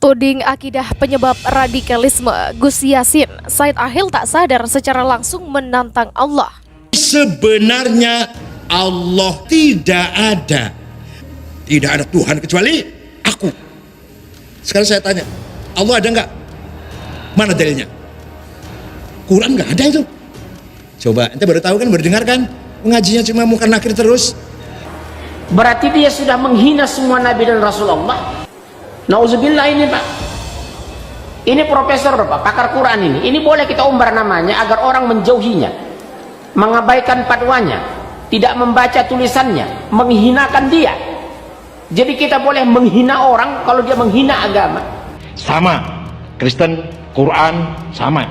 Tuding akidah penyebab radikalisme, Gus Yassin, Said Akhil tak sadar secara langsung menantang Allah. Sebenarnya Allah tidak ada. Tidak ada Tuhan kecuali aku. Sekarang saya tanya, Allah ada nggak? Mana dalilnya? Quran nggak ada itu. Coba, ente baru tahu kan, baru dengar kan? Mengajinya cuma muka nakir terus. Berarti dia sudah menghina semua Nabi dan Rasulullah. Nauzubillah ini Pak. Ini profesor Pak, pakar Quran ini. Ini boleh kita umbar namanya agar orang menjauhinya, mengabaikan fatwanya, tidak membaca tulisannya, menghinakan dia. Jadi kita boleh menghina orang kalau dia menghina agama. Sama, Kristen, Quran sama,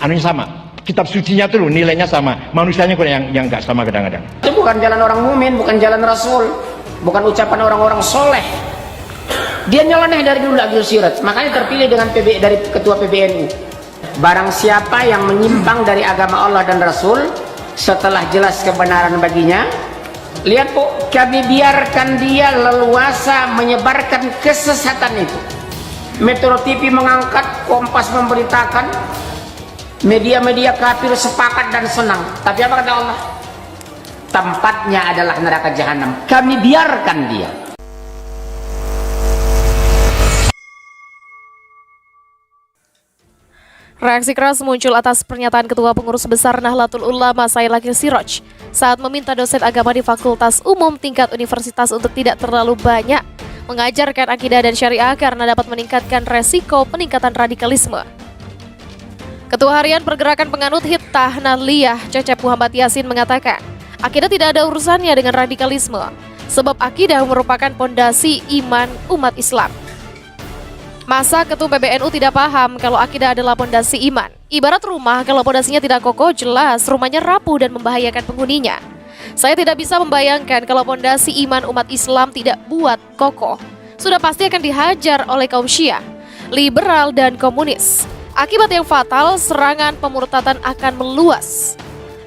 anunya sama. Kitab sucinya tuh nilainya sama, manusianya kok yang nggak sama kadang-kadang. Itu bukan jalan orang mukmin, bukan jalan Rasul, bukan ucapan orang-orang soleh. Dia nyeleneh dari dulu Abdul Sirat, makanya terpilih dari ketua PBNU. Barang siapa yang menyimpang dari agama Allah dan Rasul setelah jelas kebenaran baginya, lihat Bu, kami biarkan dia leluasa menyebarkan kesesatan itu. Metro TV mengangkat, Kompas memberitakan, media-media kafir sepakat dan senang. Tapi apa kata Allah? Tempatnya adalah neraka jahanam. Kami biarkan dia. Reaksi keras muncul atas pernyataan Ketua Pengurus Besar Nahdlatul Ulama Said Akhil Siraj saat meminta dosen agama di Fakultas Umum tingkat universitas untuk tidak terlalu banyak mengajarkan akidah dan syariah karena dapat meningkatkan resiko peningkatan radikalisme. Ketua Harian Pergerakan Penganut Hittah Nahdliyah Cecep Muhammad Yasin mengatakan, akidah tidak ada urusannya dengan radikalisme, sebab akidah merupakan pondasi iman umat Islam. Masa Ketum PBNU tidak paham kalau akidah adalah pondasi iman? Ibarat rumah, kalau pondasinya tidak kokoh, jelas rumahnya rapuh dan membahayakan penghuninya. Saya tidak bisa membayangkan kalau pondasi iman umat Islam tidak buat kokoh, sudah pasti akan dihajar oleh kaum Syiah, liberal, dan komunis. Akibat yang fatal, serangan pemurtatan akan meluas.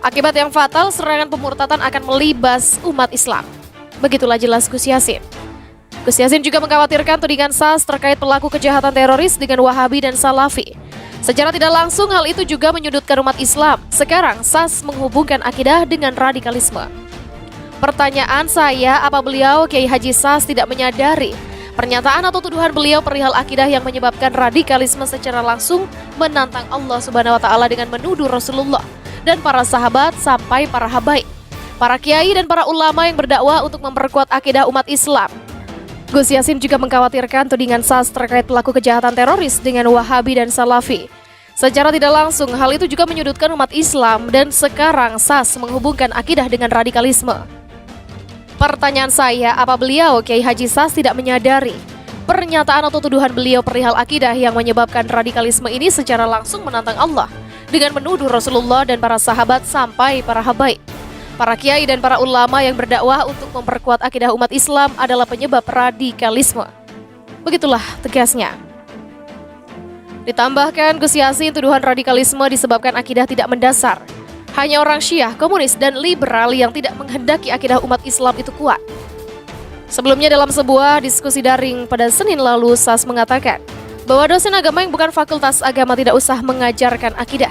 Akibat yang fatal, serangan pemurtatan akan melibas umat Islam. Begitulah jelas Gus Yassin. Gus Yassin juga mengkhawatirkan tudingan SAS terkait pelaku kejahatan teroris dengan Wahabi dan Salafi. Secara tidak langsung, hal itu juga menyudutkan umat Islam. Sekarang SAS menghubungkan akidah dengan radikalisme. Pertanyaan saya, apa beliau Kiai Haji SAS tidak menyadari pernyataan atau tuduhan beliau perihal akidah yang menyebabkan radikalisme secara langsung menantang Allah Subhanahu wa Ta'ala dengan menuduh Rasulullah dan para sahabat sampai para habaib, para kiai dan para ulama yang berdakwah untuk memperkuat akidah umat Islam. Gus Yassin juga mengkhawatirkan tudingan SAS terkait pelaku kejahatan teroris dengan Wahabi dan Salafi. Secara tidak langsung, hal itu juga menyudutkan umat Islam dan sekarang SAS menghubungkan akidah dengan radikalisme. Pertanyaan saya, apa beliau Kiai Haji SAS tidak menyadari pernyataan atau tuduhan beliau perihal akidah yang menyebabkan radikalisme ini secara langsung menantang Allah dengan menuduh Rasulullah dan para sahabat sampai para habaib, para kiai dan para ulama yang berdakwah untuk memperkuat akidah umat Islam adalah penyebab radikalisme. Begitulah tegasnya. Ditambahkan Gus Yassin, tuduhan radikalisme disebabkan akidah tidak mendasar. Hanya orang Syiah, komunis, dan liberal yang tidak menghendaki akidah umat Islam itu kuat. Sebelumnya dalam sebuah diskusi daring pada Senin lalu, SAS mengatakan bahwa dosen agama yang bukan fakultas agama tidak usah mengajarkan akidah.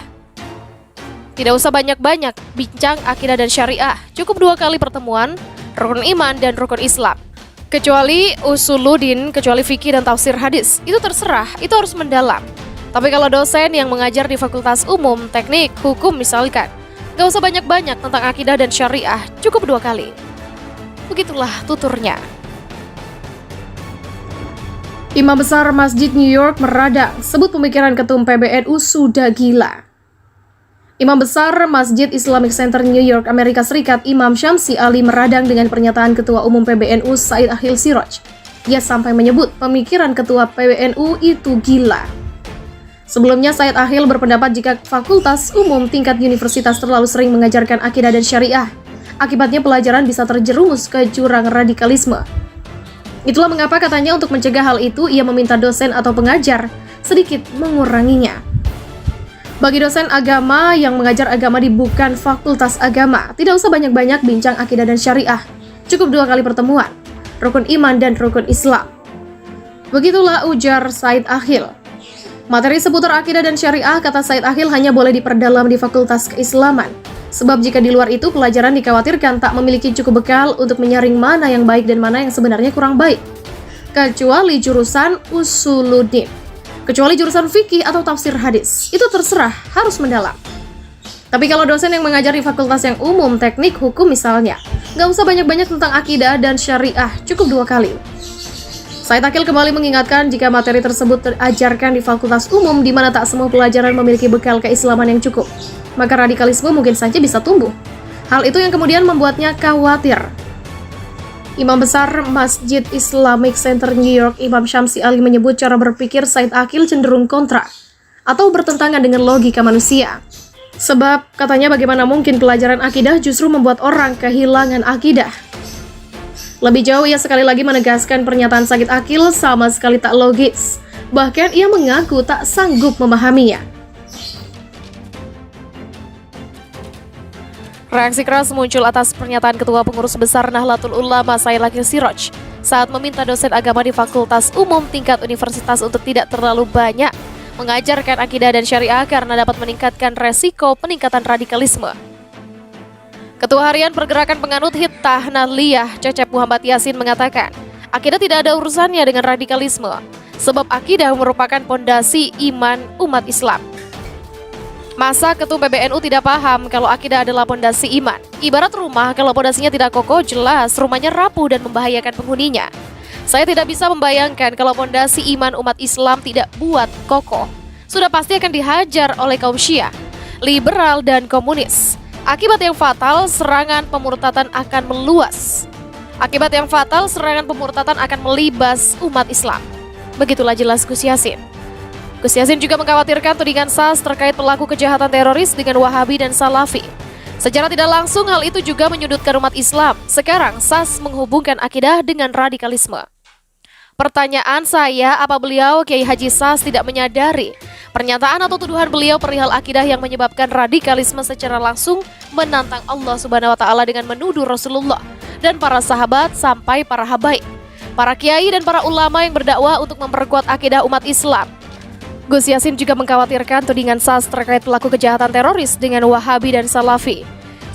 Tidak usah banyak-banyak bincang akidah dan syariah, cukup 2 kali pertemuan, rukun iman dan rukun Islam. Kecuali usuluddin, kecuali fikih dan tafsir hadis, itu terserah, itu harus mendalam. Tapi kalau dosen yang mengajar di fakultas umum, teknik, hukum misalkan, gak usah banyak-banyak tentang akidah dan syariah, cukup 2 kali. Begitulah tuturnya. Imam Besar Masjid New York meradang, sebut pemikiran Ketum PBNU sudah gila. Imam Besar Masjid Islamic Center New York, Amerika Serikat, Imam Syamsi Ali meradang dengan pernyataan Ketua Umum PBNU Said Akhil Siraj. Ia sampai menyebut pemikiran Ketua PBNU itu gila. Sebelumnya Said Akhil berpendapat jika fakultas umum tingkat universitas terlalu sering mengajarkan akidah dan syariah, akibatnya pelajaran bisa terjerumus ke jurang radikalisme. Itulah mengapa katanya untuk mencegah hal itu, ia meminta dosen atau pengajar sedikit menguranginya. Bagi dosen agama yang mengajar agama di bukan fakultas agama, tidak usah banyak-banyak bincang akidah dan syariah. Cukup 2 kali pertemuan, rukun iman dan rukun Islam. Begitulah ujar Said Akhil. Materi seputar akidah dan syariah, kata Said Akhil, hanya boleh diperdalam di Fakultas Keislaman. Sebab jika di luar itu, pelajaran dikhawatirkan tak memiliki cukup bekal untuk menyaring mana yang baik dan mana yang sebenarnya kurang baik. Kecuali jurusan usuluddin. Kecuali jurusan fikih atau tafsir hadis. Itu terserah, harus mendalam. Tapi kalau dosen yang mengajar di fakultas yang umum, teknik, hukum misalnya, nggak usah banyak-banyak tentang akidah dan syariah, cukup 2 kali. Said Akhil kembali mengingatkan jika materi tersebut diajarkan di fakultas umum di mana tak semua pelajaran memiliki bekal keislaman yang cukup, maka radikalisme mungkin saja bisa tumbuh. Hal itu yang kemudian membuatnya khawatir. Imam besar Masjid Islamic Center New York, Imam Syamsi Ali, menyebut cara berpikir Said Akhil cenderung kontra atau bertentangan dengan logika manusia. Sebab, katanya, bagaimana mungkin pelajaran akidah justru membuat orang kehilangan akidah. Lebih jauh, ia sekali lagi menegaskan pernyataan Said Akhil sama sekali tak logis. Bahkan ia mengaku tak sanggup memahaminya. Reaksi keras muncul atas pernyataan Ketua Pengurus Besar Nahdlatul Ulama Said Akhil Siraj saat meminta dosen agama di Fakultas Umum tingkat universitas untuk tidak terlalu banyak mengajarkan akidah dan syariah karena dapat meningkatkan resiko peningkatan radikalisme. Ketua Harian Pergerakan Penganut Hittah Nahliyah Cecep Muhammad Yasin mengatakan, akidah tidak ada urusannya dengan radikalisme, sebab akidah merupakan pondasi iman umat Islam. Masa Ketum PBNU tidak paham kalau akidah adalah pondasi iman? Ibarat rumah, kalau pondasinya tidak kokoh, jelas rumahnya rapuh dan membahayakan penghuninya. Saya tidak bisa membayangkan kalau pondasi iman umat Islam tidak buat kokoh, sudah pasti akan dihajar oleh kaum Syiah, liberal, dan komunis. Akibat yang fatal, serangan pemurtatan akan meluas. Akibat yang fatal, serangan pemurtatan akan melibas umat Islam. Begitulah jelas Gus Yasin. Gus Yasin juga mengkhawatirkan tudingan SAS terkait pelaku kejahatan teroris dengan Wahabi dan Salafi. Secara tidak langsung, hal itu juga menyudutkan umat Islam. Sekarang SAS menghubungkan akidah dengan radikalisme. Pertanyaan saya, apa beliau Kiai Haji SAS tidak menyadari pernyataan atau tuduhan beliau perihal akidah yang menyebabkan radikalisme secara langsung menantang Allah Subhanahu wa Ta'ala dengan menuduh Rasulullah dan para sahabat sampai para habaib, para kiai dan para ulama yang berdakwah untuk memperkuat akidah umat Islam. Gus Yasin juga mengkhawatirkan tudingan SAS terkait pelaku kejahatan teroris dengan Wahabi dan Salafi.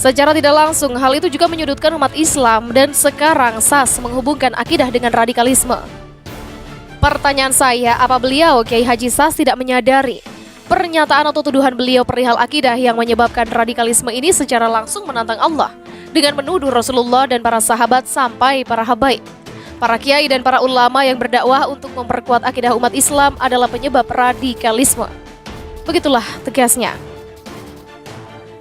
Secara tidak langsung, hal itu juga menyudutkan umat Islam dan sekarang SAS menghubungkan akidah dengan radikalisme. Pertanyaan saya, apa beliau Kiai Haji SAS tidak menyadari pernyataan atau tuduhan beliau perihal akidah yang menyebabkan radikalisme ini secara langsung menantang Allah dengan menuduh Rasulullah dan para sahabat sampai para habaib, para kiai dan para ulama yang berdakwah untuk memperkuat akidah umat Islam adalah penyebab radikalisme. Begitulah tegasnya.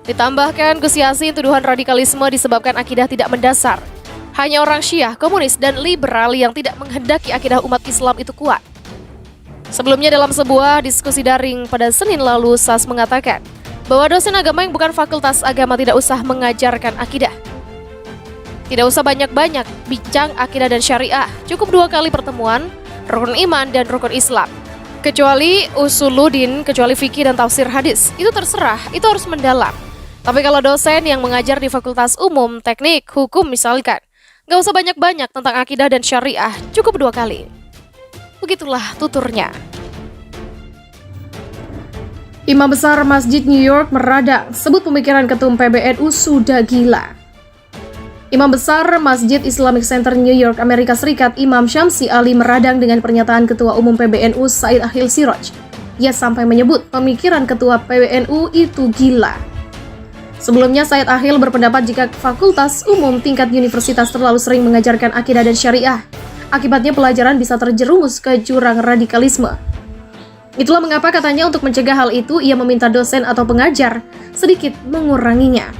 Ditambahkan Gus Yasin, tuduhan radikalisme disebabkan akidah tidak mendasar. Hanya orang Syiah, komunis, dan liberal yang tidak menghendaki akidah umat Islam itu kuat. Sebelumnya dalam sebuah diskusi daring pada Senin lalu, SAS mengatakan bahwa dosen agama yang bukan fakultas agama tidak usah mengajarkan akidah. Tidak usah banyak-banyak bincang akidah dan syariah, cukup 2 kali pertemuan, rukun iman dan rukun Islam. Kecuali usuluddin, kecuali fikih dan tafsir hadis, itu terserah, itu harus mendalam. Tapi kalau dosen yang mengajar di fakultas umum, teknik, hukum misalkan, nggak usah banyak-banyak tentang akidah dan syariah, cukup 2 kali. Begitulah tuturnya. Imam besar Masjid New York meradang, sebut pemikiran Ketum PBNU sudah gila. Imam besar Masjid Islamic Center New York, Amerika Serikat, Imam Syamsi Ali meradang dengan pernyataan Ketua Umum PBNU Said Akhil Siraj. Ia sampai menyebut pemikiran Ketua PBNU itu gila. Sebelumnya, Said Akhil berpendapat jika fakultas umum tingkat universitas terlalu sering mengajarkan akidah dan syariah, akibatnya pelajaran bisa terjerumus ke jurang radikalisme. Itulah mengapa katanya untuk mencegah hal itu, ia meminta dosen atau pengajar sedikit menguranginya.